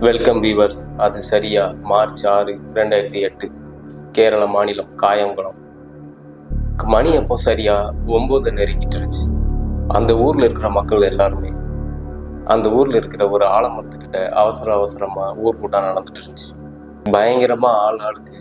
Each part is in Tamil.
Welcome viewers. அது சரியா மார்ச் 6, 2008 கேரள மாநிலம் காயங்குளம். மணி அப்போ சரியா 9 நெருங்கிட்டு இருந்துச்சு. அந்த ஊரில் இருக்கிற மக்கள் எல்லாருமே அந்த ஊரில் இருக்கிற ஒரு ஆலமரத்துக்கிட்ட அவசரமாக ஊர் கூட்டம் நடந்துட்டு இருந்துச்சு. பயங்கரமாக ஆளுக்கு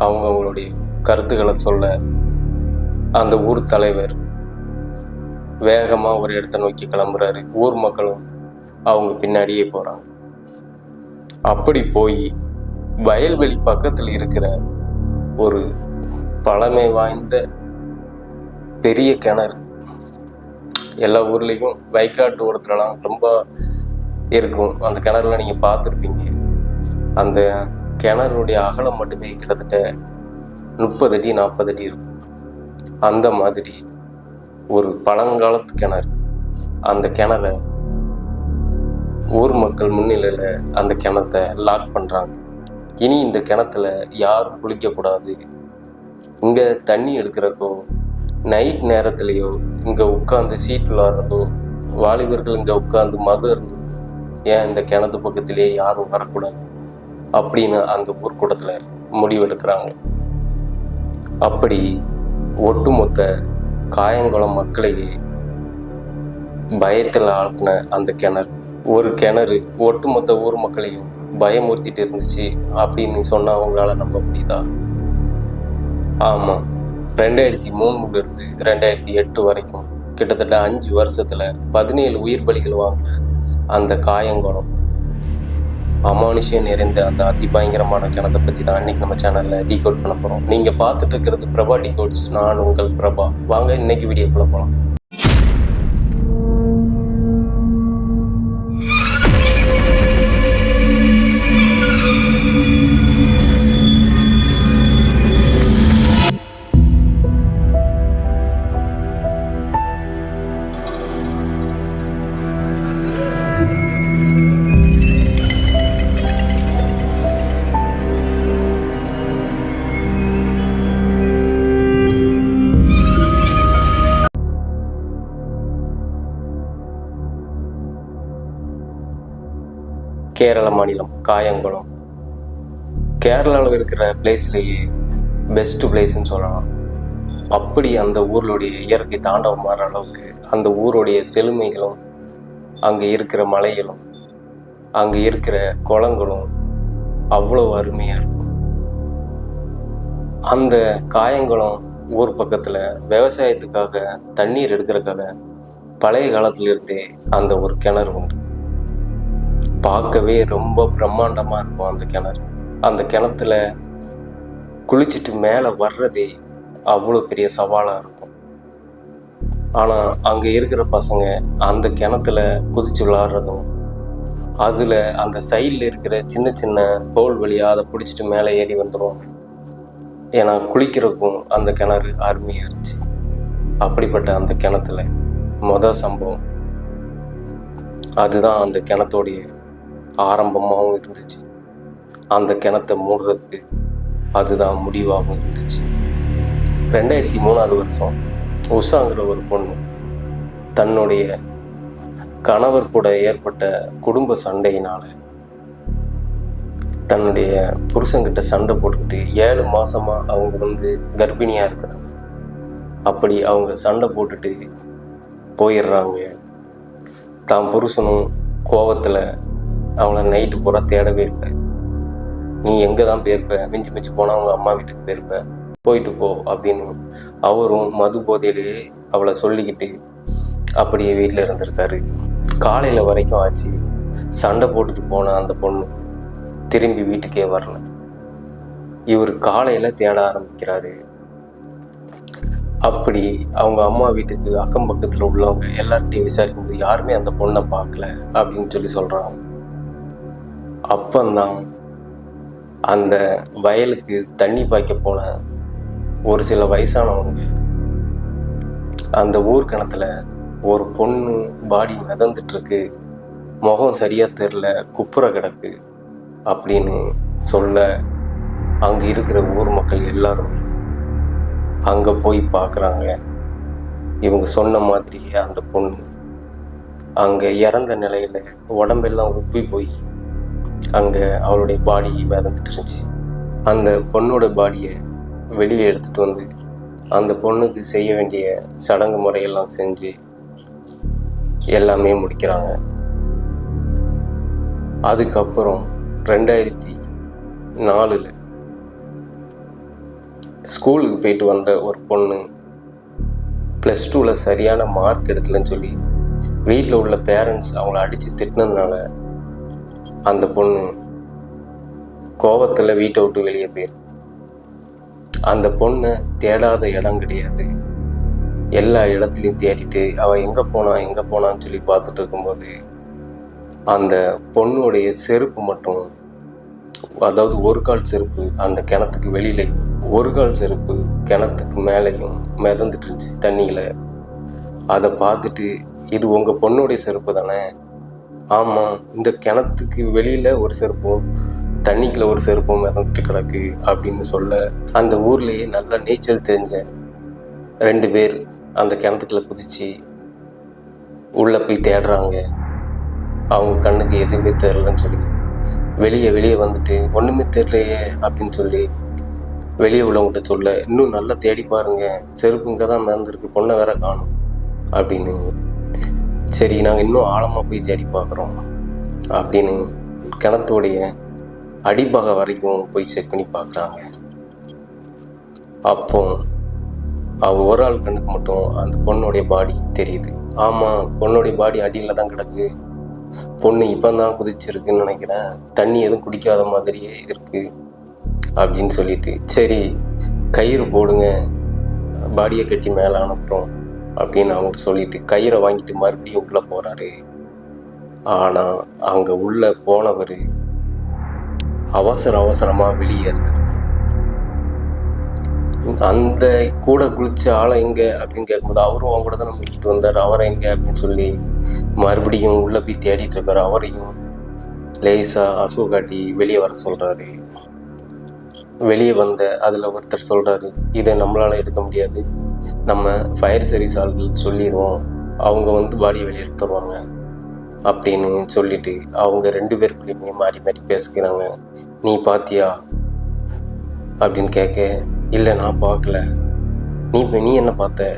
அவங்களுடைய கருத்துக்களை சொல்ல அந்த ஊர் தலைவர் வேகமாக ஒரு இடத்த நோக்கி கிளம்புறாரு. ஊர் மக்களும் அவங்க பின்னாடியே போகிறாங்க. அப்படி போய் வயல்வெளி பக்கத்தில் இருக்கிற ஒரு பழமை வாய்ந்த பெரிய கிணறு, எல்லா ஊர்லேயும் வயக்காட்டு ஓரத்துலலாம் ரொம்ப இருக்கும். அந்த கிணறுல நீங்கள் பார்த்துருப்பீங்க. அந்த கிணறுடைய அகலம் மட்டுமே கிட்டத்தட்ட 30 அடி 40 அடி இருக்கும். அந்த மாதிரி ஒரு பழங்காலத்து கிணறு. அந்த கிணற ஊர் மக்கள் முன்னிலையில் அந்த கிணத்தை லாக் பண்ணுறாங்க. இனி இந்த கிணத்துல யாரும் குளிக்கக்கூடாது. இங்கே தண்ணி எடுக்கிறக்கோ நைட் நேரத்துலேயோ இங்கே உட்காந்து சீட் விளாட்றதோ, வாலிபர்கள் இங்கே உட்காந்து மது இருந்தோ, ஏன் இந்த கிணத்து பக்கத்திலேயே யாரும் வரக்கூடாது அப்படின்னு அந்த ஊர்க்கூட்டத்தில் முடிவெடுக்கிறாங்க. அப்படி ஒட்டுமொத்த காயங்குளம் மக்களையே பயத்தில் ஆழ்த்தின அந்த கிணறு, ஒரு கிணறு ஒட்டுமொத்த ஊர் மக்களையும் பயமுறுத்திட்டு இருந்துச்சு அப்படின்னு சொன்னால் அவங்களால நம்ப முடியுதா? ஆமாம், 2003 2008 வரைக்கும் கிட்டத்தட்ட 5 வருஷத்தில் 17 உயிர் பலிகள் வாங்கின அந்த காயங்குளம் அமானுஷ்யம் நிறைந்த அந்த அதிபயங்கரமான கிணத்தை பற்றி தான் இன்னைக்கு நம்ம சேனலில் டீகோட் பண்ண போகிறோம். நீங்கள் பார்த்துட்டு இருக்கிறது பிரபா டீகோட்ஸ். நான் உங்கள் பிரபா. வாங்க இன்னைக்கு வீடியோக்குள்ளே போகலாம். கேரள மாநிலம் காயங்குளம் கேரளாவில் இருக்கிற பிளேஸ்லேயே பெஸ்ட் பிளேஸ்ன்னு சொல்லலாம். அப்படி அந்த ஊர்களுடைய இயற்கை தாண்டவம் மாற அளவுக்கு அந்த ஊருடைய செழுமைகளும், அங்கே இருக்கிற மலைகளும், அங்கே இருக்கிற குளங்களும் அவ்வளோ அருமையாக இருக்கும். அந்த காயங்குளம் ஊர் பக்கத்தில் விவசாயத்துக்காக தண்ணீர் எடுக்கிறதுக்காக பழைய காலத்திலிருந்தே அந்த ஒரு கிணறு உண்டு. பார்க்கவே ரொம்ப பிரம்மாண்டமாக இருக்கும் அந்த கிணறு. அந்த கிணத்துல குளிச்சுட்டு மேலே வர்றதே அவ்வளோ பெரிய சவாலாக இருக்கும். ஆனால் அங்கே இருக்கிற பசங்க அந்த கிணத்துல குதிச்சு விளாட்றதும், அதில் அந்த சைடில் இருக்கிற சின்ன சின்ன ஹோல் வழியாக அதை பிடிச்சிட்டு மேலே ஏறி வந்துடுவாங்க. ஏன்னா குளிக்கிறதுக்கும் அந்த கிணறு அருமையாக இருந்துச்சு. அப்படிப்பட்ட அந்த கிணத்துல சம்பவம் அதுதான் அந்த கிணத்தோடைய ஆரம்பமாகவும் இருந்துச்சு. அந்த கிணத்தை மூடுறதுக்கு அதுதான் முடிவாகவும் இருந்துச்சு. 2003 வருஷம் உஷாங்கிற ஒரு பொண்ணு தன்னுடைய கணவர் கூட ஏற்பட்ட குடும்ப சண்டையினால் தன்னுடைய புருஷன்கிட்ட சண்டை போட்டுக்கிட்டு 7 மாதமாக அவங்க கர்ப்பிணியாக இருக்கிறாங்க. அப்படி அவங்க சண்டை போட்டுட்டு போயிடுறாங்க. தான் புருஷனும் கோவத்தில் அவங்கள நைட்டு பூரா தேடவே இல்லை. நீ எங்கே தான் போயிருப்ப, மிஞ்சி போனால் அவங்க அம்மா வீட்டுக்கு போயிருப்ப, போயிட்டு போ அப்படின்னு அவரும் மது போதையிலேயே அவளை சொல்லிக்கிட்டு அப்படியே வீட்டில் இருந்திருக்காரு. காலையில் வரைக்கும் ஆச்சு. சண்டை போட்டுட்டு போன அந்த பொண்ணு திரும்பி வீட்டுக்கே வரல. இவர் காலையில் தேட ஆரம்பிக்கிறாரு. அப்படி அவங்க அம்மா வீட்டுக்கு அக்கம் பக்கத்தில் உள்ளவங்க எல்லார்ட்டையும் விசாரிக்கும்போது யாருமே அந்த பொண்ணை பார்க்கல அப்படின்னு சொல்கிறாங்க. அப்பந்தான் அந்த வயலுக்கு தண்ணி பாய்க்க போன ஒரு சில வயசானவங்க அந்த ஊர் கிணத்துல ஒரு பொண்ணு பாடி மிதந்துட்டுருக்கு, முகம் சரியாக தெரில, குப்புற கிடக்கு அப்படின்னு சொல்ல அங்கே இருக்கிற ஊர் மக்கள் எல்லாருமே அங்கே போய் பார்க்குறாங்க. இவங்க சொன்ன மாதிரியே அந்த பொண்ணு அங்கே இறந்த நிலையில் உடம்பெல்லாம் உப்பி போய் அங்கே அவளுடைய பாடி மிதந்துட்டு இருந்துச்சு. அந்த பொண்ணோட பாடியை வெளியே எடுத்துகிட்டு வந்து அந்த பொண்ணுக்கு செய்ய வேண்டிய சடங்கு முறையெல்லாம் செஞ்சு எல்லாமே முடிக்கிறாங்க. அதுக்கப்புறம் 2004 ஸ்கூலுக்கு போயிட்டு வந்த ஒரு பொண்ணு +2 சரியான மார்க் எடுக்கலன்னு சொல்லி வீட்டில் உள்ள பேரண்ட்ஸ் அவங்கள அடித்து திட்டினதுனால அந்த பொண்ணு கோபத்தில் வீட்டை விட்டு வெளியே போயிரு. அந்த பொண்ணை தேடாத இடம் கிடையாது. எல்லா இடத்துலையும் தேடிட்டு அவள் எங்கே போனான்னு சொல்லி பார்த்துட்டு இருக்கும்போது அந்த பொண்ணுடைய செருப்பு மட்டும், அதாவது ஒரு கால் செருப்பு அந்த கிணத்துக்கு வெளியிலையும் ஒரு கால் செருப்பு கிணத்துக்கு மேலேயும் மிதந்துட்டு இருந்துச்சு தண்ணியில். அதை பார்த்துட்டு, இது உங்கள் பொண்ணுடைய செருப்பு தானே? ஆமாம், இந்த கிணத்துக்கு வெளியில் ஒரு செருப்பும் தண்ணிக்குள்ள ஒரு செருப்பும் மிதந்துட்டு கிடக்கு அப்படின்னு சொல்ல, அந்த ஊர்லேயே நல்லா நீச்சல் தெரிஞ்ச 2 பேர் அந்த கிணத்துக்குள்ள குதிச்சு உள்ளே போய் தேடுறாங்க. அவங்க கண்ணுக்கு எதுவுமே தெரிலன்னு சொல்லி வெளியே வந்துட்டு ஒன்றுமே தெரியலையே அப்படின்னு சொல்லி வெளியே உள்ளவங்ககிட்ட சொல்ல, இன்னும் நல்லா தேடி பாருங்க, செருப்பு இங்கே தான் மிதந்துருக்கு, பொண்ணை வேற காணும் அப்படின்னு. சரி, நாங்கள் இன்னும் ஆழமாக போய் தேடி பார்க்குறோம் அப்படின்னு கிணத்தோடைய அடிப்பாகம் வரைக்கும் போய் செக் பண்ணி பார்க்குறாங்க. அப்போ அவள் ஒரு ஆள் கண்ணுக்கு மட்டும் அந்த பொண்ணுடைய பாடி தெரியுது. ஆமாம், பொண்ணுடைய பாடி அடியில் தான் கிடக்கு. பொண்ணு இப்போ தான் குதிச்சிருக்குன்னு நினைக்கிறேன், தண்ணி எதுவும் குடிக்காத மாதிரியே இருக்குது அப்படின்னு சொல்லிட்டு, சரி கயிறு போடுங்க, பாடியை கட்டி மேலே அனுப்புகிறோம் அப்படின்னு அவங்க சொல்லிட்டு கயிறை வாங்கிட்டு மறுபடியும் உள்ளே போகிறாரு. ஆனால் அங்கே உள்ளே போனவர் அவசரமாக வெளியேறார். அந்த கூட குளிச்ச ஆளை எங்கே அப்படின்னு கேட்கும்போது, அவரும் அவங்க கூட தான் நம்ம வீட்டு வந்தார், அவரை எங்கே அப்படின்னு சொல்லி மறுபடியும் உள்ளே போய் தேடிட்டு இருக்காரு. அவரையும் லேசாக அசூ காட்டி வெளியே வர சொல்கிறாரு. வெளியே வந்த அதில் ஒருத்தர் சொல்கிறாரு, இதை நம்மளால் எடுக்க முடியாது, நம்ம ஃபயர் சர்வீஸ் ஆள்கள் சொல்லிடுவோம், அவங்க வந்து பாடியை வெளியே எடுத்துருவாங்க அப்படின்னு சொல்லிட்டு அவங்க 2 பேருக்குள்ளேயுமே மாறி பேசிக்கிறாங்க. நீ பார்த்தியா அப்படின்னு கேட்க, இல்லை நான் பார்க்கல. நீ என்ன பார்த்த?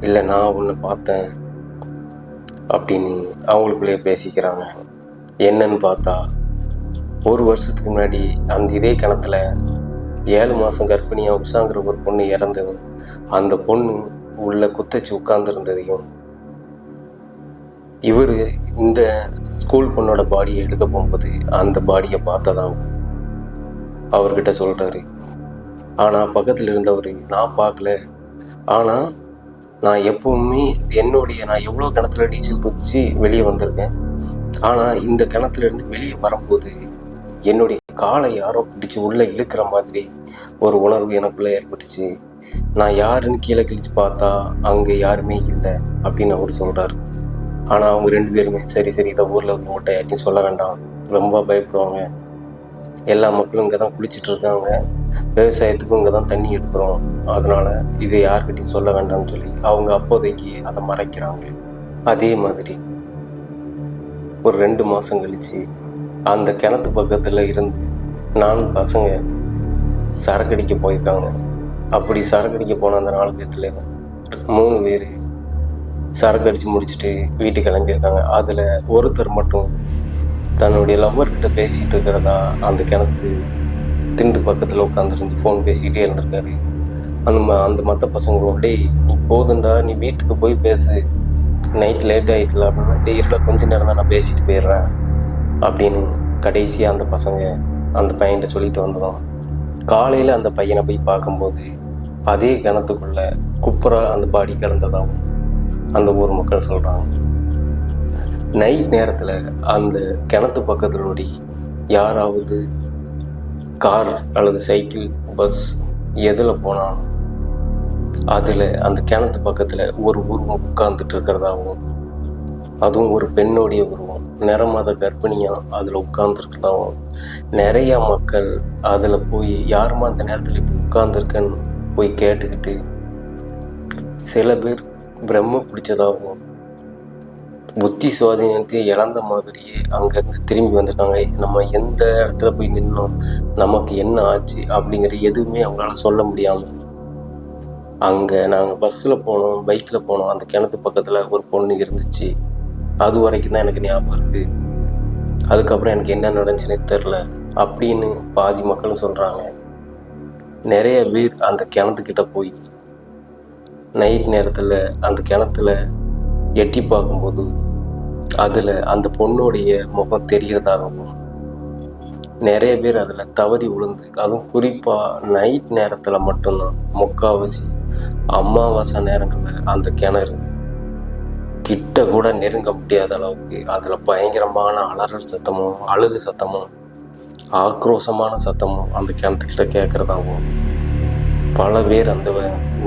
இல்லை நான் உன்னை பார்த்தேன் அப்படின்னு அவங்களுக்குள்ளேயே பேசிக்கிறாங்க. என்னன்னு பார்த்தா, 1 வருஷத்துக்கு முன்னாடி அந்த இதே கிணத்துல 7 மாதம் கர்ப்பிணியாக உஷாங்கிற ஒரு பொண்ணு இறந்தது. அந்த பொண்ணு உள்ள குத்தச்சு உட்கார்ந்துருந்ததையும் இவர் இந்த ஸ்கூல் பொண்ணோட பாடியை எடுக்க போகும்போது அந்த பாடியை பார்த்ததாகவும் அவர்கிட்ட சொல்கிறாரு. ஆனால் பக்கத்தில் இருந்தவர், நான் பார்க்கல, ஆனால் நான் எப்பவுமே நான் எவ்வளோ கிணத்துல நீச்சல் குதிச்சு வெளியே வந்திருக்கேன், ஆனால் இந்த கிணத்துலேருந்து வெளியே வரும்போது என்னுடைய காலை யாரோ பிடிச்சி உள்ளே இழுக்கிற மாதிரி ஒரு உணர்வு எனக்குள்ளே ஏற்பட்டுச்சு. நான் யாருன்னு கீழே கிழிச்சு பார்த்தா அங்கே யாருமே இல்லை அப்படின்னு அவர் சொல்கிறார். ஆனால் அவங்க 2 பேருமே சரி இதை ஊரில் உள்ளவங்கள்ட்ட யார்ட்டையும் சொல்ல வேண்டாம், ரொம்ப பயப்படுவாங்க, எல்லா மக்களும் இங்கே தான் குளிச்சுட்டு இருக்காங்க, விவசாயத்துக்கும் இங்கே தான் தண்ணி எடுக்கிறோம், அதனால் இதை யார்கிட்டையும் சொல்ல வேண்டாம்னு சொல்லி அவங்க அப்போதைக்கு அதை மறைக்கிறாங்க. அதே மாதிரி ஒரு 2 மாதம் கழித்து அந்த கிணத்து பக்கத்தில் இருந்து 4 பசங்க சரக்கடிக்க போயிருக்காங்க. அப்படி சரக்கடிக்க போன அந்த 4 பேர்த்தில் 3 பேர் சரக்கு அடித்து முடிச்சுட்டு வீட்டுக்கு கிளம்பியிருக்காங்க. அதில் ஒருத்தர் மட்டும் தன்னுடைய லவ்வர்கிட்ட பேசிகிட்டு இருக்கிறதா அந்த கிணத்து திண்டு பக்கத்தில் உட்காந்துருந்து ஃபோன் பேசிக்கிட்டே இருந்திருக்காரு. அந்த மற்ற பசங்களும், டேய் நீ போதுண்டா, நீ வீட்டுக்கு போய் பேசு, நைட் லேட் ஆகிட்டல அப்படின்னா, டே இருடா கொஞ்சம் நேரம் தான் நான் பேசிட்டு போயிடுறேன் அப்படின்னு கடைசியாக அந்த பசங்க அந்த பையன்கிட்ட சொல்லிட்டு வந்ததும், காலையில் அந்த பையனை போய் பார்க்கும்போது அதே கிணத்துக்குள்ளே குப்புறா அந்த பாடி கிடந்ததாகவும் அந்த ஊர் மக்கள் சொல்கிறாங்க. நைட் நேரத்தில் அந்த கிணத்து பக்கத்தில் ஓடி யாராவது கார் அல்லது சைக்கிள், பஸ் எதில் போனாலும் அதில் அந்த கிணத்து பக்கத்தில் ஒரு உருவம் உட்கார்ந்துட்டு இருக்கிறதாகவும், அதுவும் ஒரு பெண்ணுடைய உருவம், நிறமாத கர்ப்பிணியாக அதில் உட்கார்ந்துருக்கிறதாகவும், நிறையா மக்கள் அதில் போய் யாருமா அந்த நேரத்தில் இப்படி உட்கார்ந்துருக்கன்னு போய் கேட்டுக்கிட்டு சில பேர் பிரம்ம பிடிச்சதாகவும் புத்தி சுவாதீனத்தை இழந்த மாதிரியே அங்கேருந்து திரும்பி வந்திருக்காங்க. நம்ம எந்த இடத்துல போய் நின்னோம், நமக்கு என்ன ஆச்சு அப்படிங்கிற எதுவுமே அவங்களால சொல்ல முடியாமல் அங்கே நாங்கள் பஸ்ஸில் போனோம், பைக்கில் போனோம். அந்த கிணத்து பக்கத்தில் ஒரு பொண்ணு இருந்துச்சு. அது வரைக்கும் தான் எனக்கு ஞாபகம் இருக்குது. அதுக்கப்புறம் எனக்கு என்ன நடந்துச்சுன்னே தெரில அப்படின்னு பாதி மக்களும் சொல்கிறாங்க. நிறைய பேர் அந்த கிணத்துக்கிட்ட போய் நைட் நேரத்தில் அந்த கிணத்துல எட்டி பார்க்கும்போது அதில் அந்த பொண்ணுடைய முகம் தெரிகிறதாகவும், நிறைய பேர் அதில் தவறி விழுந்து, அதுவும் குறிப்பாக நைட் நேரத்தில் மட்டும்தான், முக்கால்வாசி அமாவாசை நேரங்களில் அந்த கிணறு கிட்ட கூட நெருங்க முடியாத அளவுக்கு அதில் பயங்கரமான அலறல் சத்தமும் அழுகு சத்தமும் ஆக்ரோஷமான சத்தமும் அந்த கிணத்துக்கிட்ட கேட்குறதாகவும் பல பேர் அந்த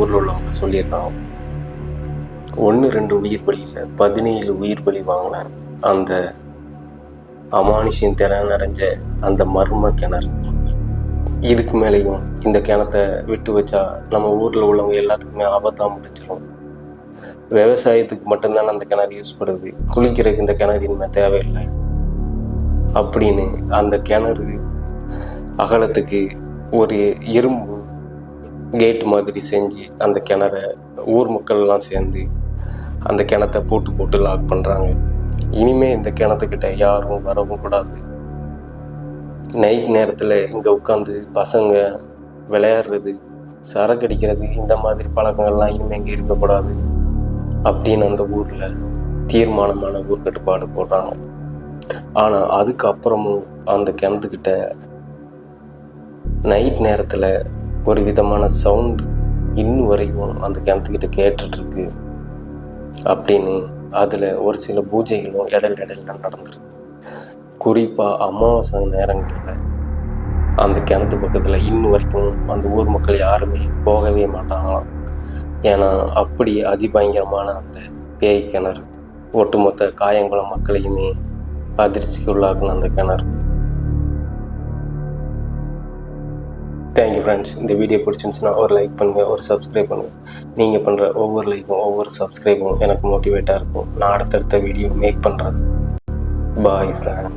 ஊரில் உள்ளவங்க சொல்லியிருக்காங்க. 1-2 உயிர் பலி இல்லை, 17 உயிர் பலி வாங்கின அந்த அமானுஷியம் திறன் நிறைஞ்ச அந்த மர்ம கிணறு. இதுக்கு மேலேயும் இந்த கிணத்தை விட்டு வச்சா நம்ம ஊரில் உள்ளவங்க எல்லாத்துக்குமே ஆபத்தாக முடிச்சிடும். விவசாயத்துக்கு மட்டும்தானே அந்த கிணறு யூஸ் பண்ணுது, குளிக்கிறதுக்கு இந்த கிணறு இனிமேல் தேவையில்லை அப்படின்னு அந்த கிணறு அகலத்துக்கு ஒரு இரும்பு கேட் மாதிரி செஞ்சு அந்த கிணறை ஊர் மக்கள்லாம் சேர்ந்து அந்த கிணத்தை போட்டு லாக் பண்ணுறாங்க. இனிமேல் இந்த கிணத்துக்கிட்ட யாரும் வரவும் கூடாது. நைட் நேரத்தில் இங்கே உட்காந்து பசங்க விளையாடுறது, சரக்கு அடிக்கிறது, இந்த மாதிரி பழக்கங்கள்லாம் இனிமேல் இங்கே இருக்கக்கூடாது அப்படின்னு அந்த ஊரில் தீர்மானமான ஊர் கட்டுப்பாடு போடுறாங்க. ஆனால் அதுக்கப்புறமும் அந்த கிணத்துக்கிட்ட நைட் நேரத்தில் ஒரு விதமான சவுண்டு இன்னும் வரைக்கும் அந்த கிணத்துக்கிட்ட கேட்டுட்ருக்கு அப்படின்னு அதில் ஒரு சில பூஜைகளும் இடையில நடந்துருக்கு. குறிப்பாக அமாவாசை நேரங்களில் அந்த கிணத்து பக்கத்தில் இன்னும் வரைக்கும் அந்த ஊர் மக்கள் யாருமே போகவே மாட்டாங்களாம். ஏன்னா அப்படி அதிபயங்கரமான அந்த பேய் கிணறு ஒட்டுமொத்த காயங்குளம் மக்களையுமே அதிர்ச்சிக்கு உள்ளாக்குன அந்த கிணறு. Thank you friends. இந்த வீடியோ பிடிச்சிருந்துச்சுன்னா ஒரு லைக் பண்ணுங்கள், ஒரு சப்ஸ்கிரைப் பண்ணுங்கள். நீங்கள் பண்ணுற ஒவ்வொரு லைக்கும் ஒவ்வொரு சப்ஸ்கிரைபும் எனக்கு மோட்டிவேட்டாக இருக்கும் நான் அடுத்தடுத்த வீடியோ மேக் பண்ணுறது. பாய் ஃப்ரெண்ட்.